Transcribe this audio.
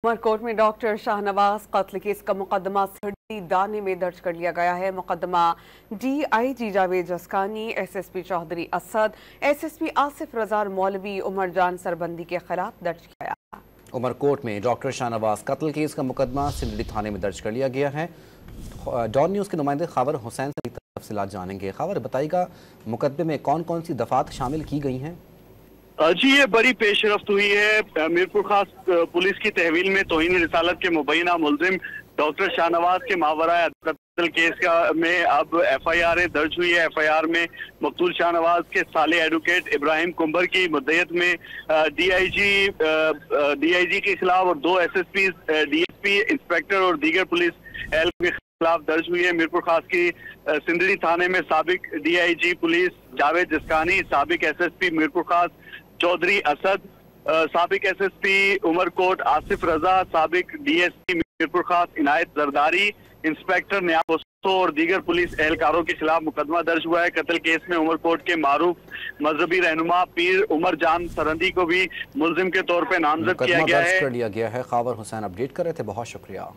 उमरकोट में डॉक्टर शाहनवाज कत्ल केस का मुकदमा सिरडी दाने में दर्ज कर लिया गया है। मुकदमा DIG Javed Jaskani, SSP Chaudhary Asad, SSP Asif रजा मौलवी उमर जान सरबंदी के खिलाफ दर्ज किया गया। उमरकोट में डॉक्टर शाहनवाज कत्ल केस का मुकदमा सिरडी थाने में दर्ज कर लिया गया है। डॉन न्यूज़ के नुमाइंदे खबर हुसैन से तफसीलात जानेंगे। खबर बताइएगा, मुकदमे में कौन कौन सी दफात शामिल की गई हैं? जी, ये बड़ी पेशरफ्त हुई है। मीरपुर खास पुलिस की तहवील में तौहीन रिसालत के मुबैना मुलजिम डॉक्टर शाहनवाज के मावरा कत्ल केस का में अब FIR दर्ज हुई है। FIR में मकतूल शाहनवाज के साले एडवोकेट इब्राहिम कुंबर की मुद्दत में DIG के खिलाफ और 2 SSP, DSP, इंस्पेक्टर और दीगर पुलिस एहलकार के खिलाफ दर्ज हुई है। मीरपुर खास की सिंदड़ी थाने में साबिक DIG पुलिस जावेद जस्कानी, साबिक SSP मीरपुर खास चौधरी असद, साबिक SSP उमरकोट आसिफ रजा, साबिक DSP मीरपुर खास इनायत जरदारी, इंस्पेक्टर न्याब और दीगर पुलिस एहलकारों के खिलाफ मुकदमा दर्ज हुआ है। कत्ल केस में उमरकोट के मारूफ मजहबी रहनुमा पीर उमर जान सरंदी को भी मुलजिम के तौर पर नामजद किया गया है। कर लिया गया है। खबर हुसैन अपडेट कर रहे थे, बहुत शुक्रिया।